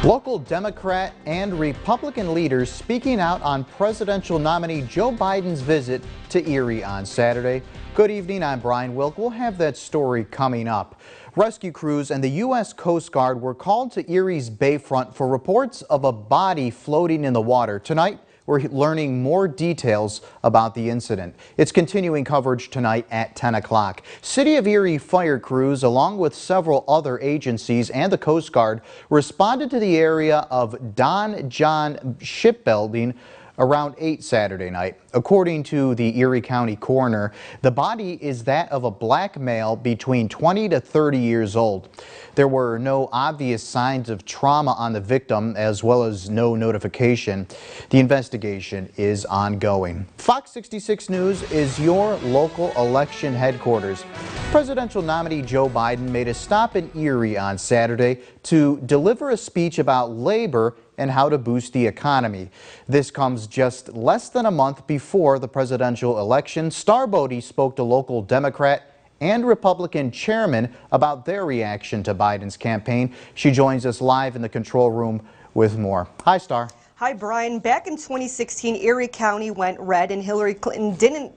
Local Democrat and Republican leaders speaking out on presidential nominee Joe Biden's visit to Erie on Saturday. Good evening, I'm Brian Wilk. We'll have that story coming up. Rescue crews and the U.S. Coast Guard were called to Erie's bayfront for reports of a body floating in the water. Tonight, we're learning more details about the incident. It's continuing coverage tonight at 10 o'clock. City of Erie fire crews, along with several other agencies and the Coast Guard, responded to the area of Don John Shipbuilding around 8 Saturday night. According to the Erie County coroner, the body is that of a black male between 20 to 30 years old. There were no obvious signs of trauma on the victim, as well as no notification. The investigation is ongoing. Fox 66 News is your local election headquarters. Presidential nominee Joe Biden made a stop in Erie on Saturday to deliver a speech about labor and how to boost the economy. This comes just less than a month before the presidential election. Star Bodie spoke to local Democrat and Republican chairmen about their reaction to Biden's campaign. She joins us live in the control room with more. Hi, Star. Hi, Brian. Back in 2016, Erie County went red and Hillary Clinton didn't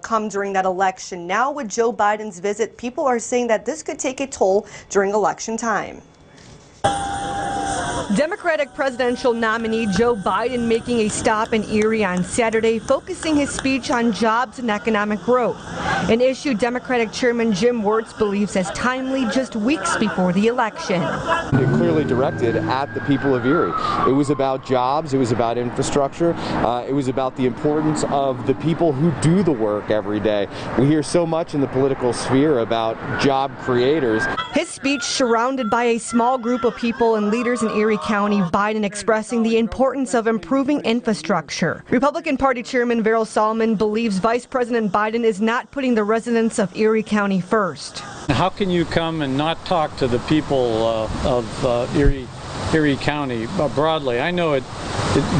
come during that election. Now with Joe Biden's visit, people are saying that this could take a toll during election time. Democratic presidential nominee Joe Biden making a stop in Erie on Saturday, focusing his speech on jobs and economic growth, an issue Democratic Chairman Jim Wertz believes as timely just weeks before the election. It clearly directed at the people of Erie. It was about jobs, it was about infrastructure, it was about the importance of the people who do the work every day. We hear so much in the political sphere about job creators. His speech surrounded by a small group of people and leaders in Erie County, Biden expressing the importance of improving infrastructure. Republican Party Chairman Veryl Solomon believes Vice President Biden is not putting the residents of Erie County first. How can you come and not talk to the people of Erie County broadly? I know it's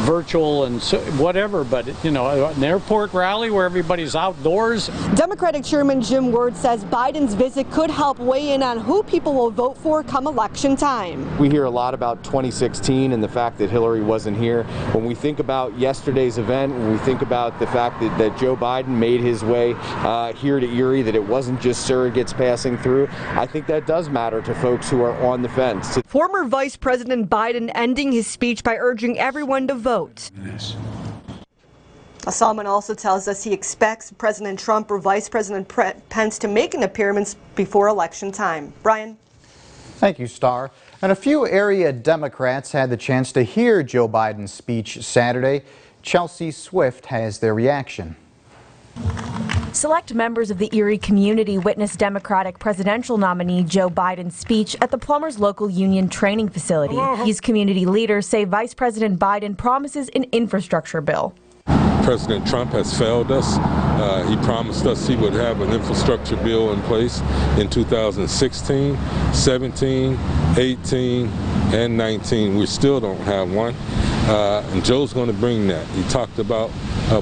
virtual and whatever, but you know, an airport rally where everybody's outdoors. Democratic Chairman Jim Wertz says Biden's visit could help weigh in on who people will vote for come election time. We hear a lot about 2016 and the fact that Hillary wasn't here. When we think about yesterday's event, when we think about the fact that Joe Biden made his way here to Erie, that it wasn't just surrogates passing through, I think that does matter to folks who are on the fence. Former Vice President Biden ending his speech by urging everyone to vote. Solomon also tells us he expects President Trump or Vice President Pence to make an appearance before election time. Brian? Thank you, Star. And a few area Democrats had the chance to hear Joe Biden's speech Saturday. Chelsea Swift has their reaction. Select members of the Erie community witnessed Democratic presidential nominee Joe Biden's speech at the Plumbers Local Union training facility. These community leaders say Vice President Biden promises an infrastructure bill. President Trump has failed us. He promised us he would have an infrastructure bill in place in 2016, 17, 18, and 19. We still don't have one. And Joe's going to bring that. He talked about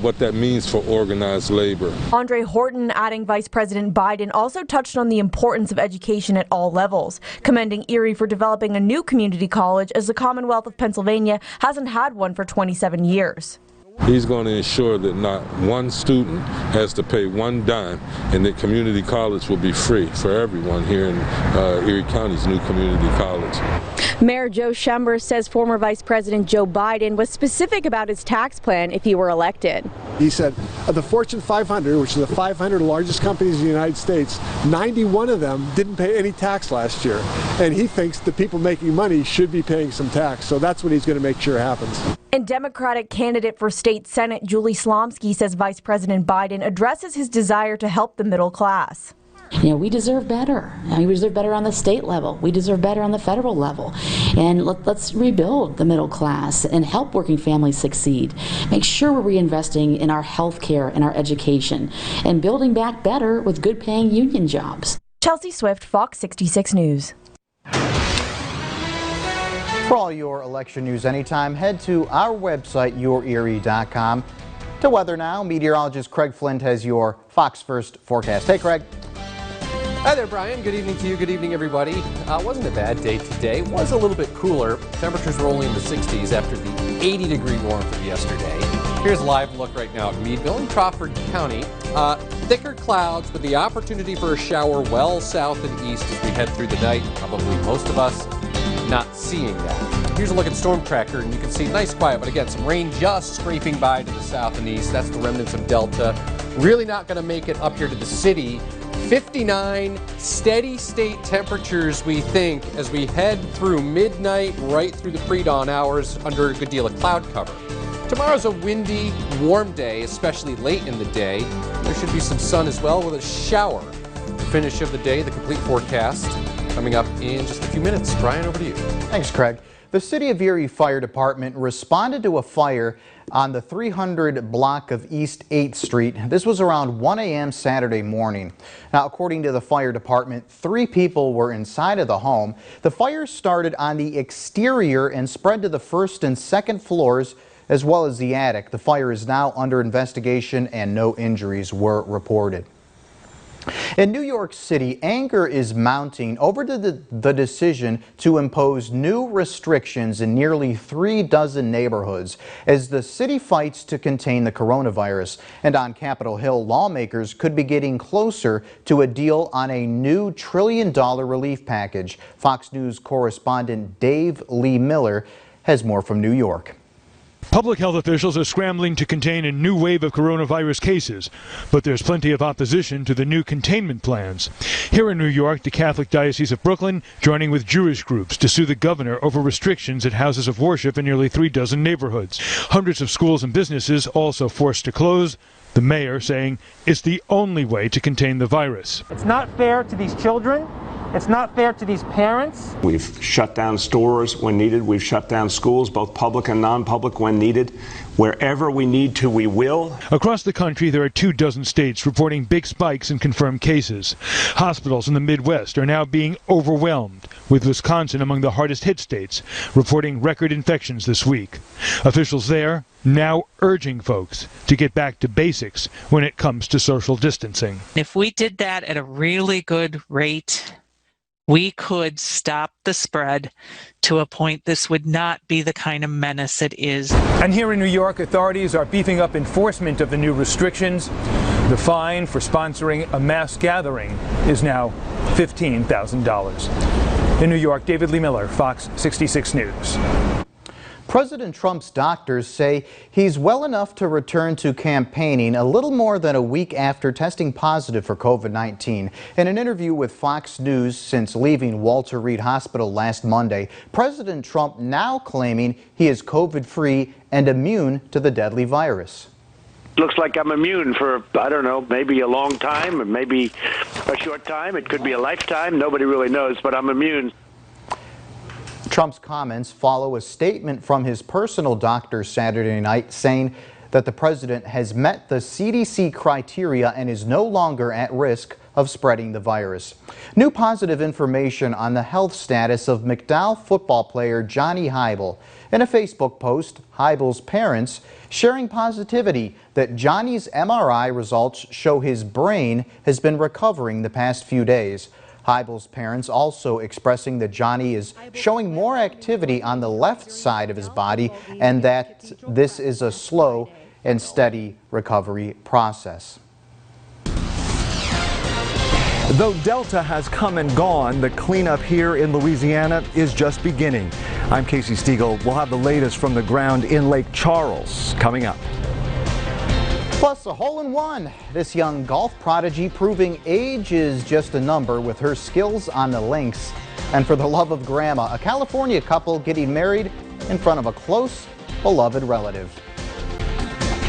what that means for organized labor. Andre Horton, adding Vice President Biden, also touched on the importance of education at all levels, commending Erie for developing a new community college as the Commonwealth of Pennsylvania hasn't had one for 27 years. He's going to ensure that not one student has to pay one dime and that community college will be free for everyone here in Erie County's new community college. Mayor Joe Schember says former Vice President Joe Biden was specific about his tax plan if he were elected. He said of the Fortune 500, which are the 500 largest companies in the United States, 91 of them didn't pay any tax last year. And he thinks the people making money should be paying some tax. So that's what he's going to make sure happens. And Democratic candidate for state Senate Julie Slomski says Vice President Biden addresses his desire to help the middle class. You know, we deserve better. We deserve better on the state level. We deserve better on the federal level. And let's rebuild the middle class and help working families succeed. Make sure we're reinvesting in our health care and our education and building back better with good paying union jobs. Chelsea Swift, Fox 66 News. For all your election news anytime, head to our website, yourerie.com. To weather now, meteorologist Craig Flint has your Fox First forecast. Hey, Craig. Hi there, Brian. Good evening to you. Good evening, everybody. Wasn't a bad day today. Was a little bit cooler. Temperatures were only in the 60s after the 80-degree warmth of yesterday. Here's a live look right now at Meadville in Crawford County. Thicker clouds with the opportunity for a shower well south and east as we head through the night. Probably most of us not seeing that. Here's a look at Storm Tracker, and you can see nice quiet, but again, some rain just scraping by to the south and east. That's the remnants of Delta. Really not going to make it up here to the city. 59 steady state temperatures, we think, as we head through midnight right through the pre-dawn hours under a good deal of cloud cover. Tomorrow's a windy, warm day, especially late in the day. There should be some sun as well with a shower. The finish of the day, the complete forecast, coming up in just a few minutes. Brian, over to you. Thanks, Craig. The City of Erie Fire Department responded to a fire on the 300 block of East 8th Street. This was around 1 a.m. Saturday morning. Now, according to the fire department, 3 people were inside of the home. The fire started on the exterior and spread to the first and second floors as well as the attic. The fire is now under investigation and no injuries were reported. In New York City, anger is mounting over the decision to impose new restrictions in nearly 3 dozen neighborhoods as the city fights to contain the coronavirus. And on Capitol Hill, lawmakers could be getting closer to a deal on a new $1 trillion relief package. Fox News correspondent Dave Lee Miller has more from New York. Public health officials are scrambling to contain a new wave of coronavirus cases, but there's plenty of opposition to the new containment plans. Here in New York, the Catholic Diocese of Brooklyn joining with Jewish groups to sue the governor over restrictions at houses of worship in nearly 3 dozen neighborhoods. Hundreds of schools and businesses also forced to close. The mayor saying it's the only way to contain the virus. It's not fair to these children. It's not fair to these parents. We've shut down stores when needed. We've shut down schools, both public and non-public, when needed. Wherever we need to, we will. Across the country, there are 2 dozen states reporting big spikes in confirmed cases. Hospitals in the Midwest are now being overwhelmed, with Wisconsin among the hardest hit states, reporting record infections this week. Officials there now urging folks to get back to basics when it comes to social distancing. If we did that at a really good rate, we could stop the spread to a point this would not be the kind of menace it is. And here in New York, authorities are beefing up enforcement of the new restrictions. The fine for sponsoring a mass gathering is now $15,000. In New York, David Lee Miller, Fox 66 News. President Trump's doctors say he's well enough to return to campaigning a little more than a week after testing positive for COVID-19. In an interview with Fox News since leaving Walter Reed Hospital last Monday, President Trump now claiming he is COVID-free and immune to the deadly virus. Looks like I'm immune for, I don't know, maybe a long time, or maybe a short time. It could be a lifetime. Nobody really knows, but I'm immune. Trump's comments follow a statement from his personal doctor Saturday night saying that the president has met the CDC criteria and is no longer at risk of spreading the virus. New positive information on the health status of McDowell football player Johnny Heibel. In a Facebook post, Heibel's parents sharing positivity that Johnny's MRI results show his brain has been recovering the past few days. Heibel's parents also expressing that Johnny is showing more activity on the left side of his body and that this is a slow and steady recovery process. Though Delta has come and gone, the cleanup here in Louisiana is just beginning. I'm Casey Stiegel. We'll have the latest from the ground in Lake Charles coming up. Plus a hole-in-one. This young golf prodigy proving age is just a number with her skills on the links. And for the love of grandma, a California couple getting married in front of a close, beloved relative.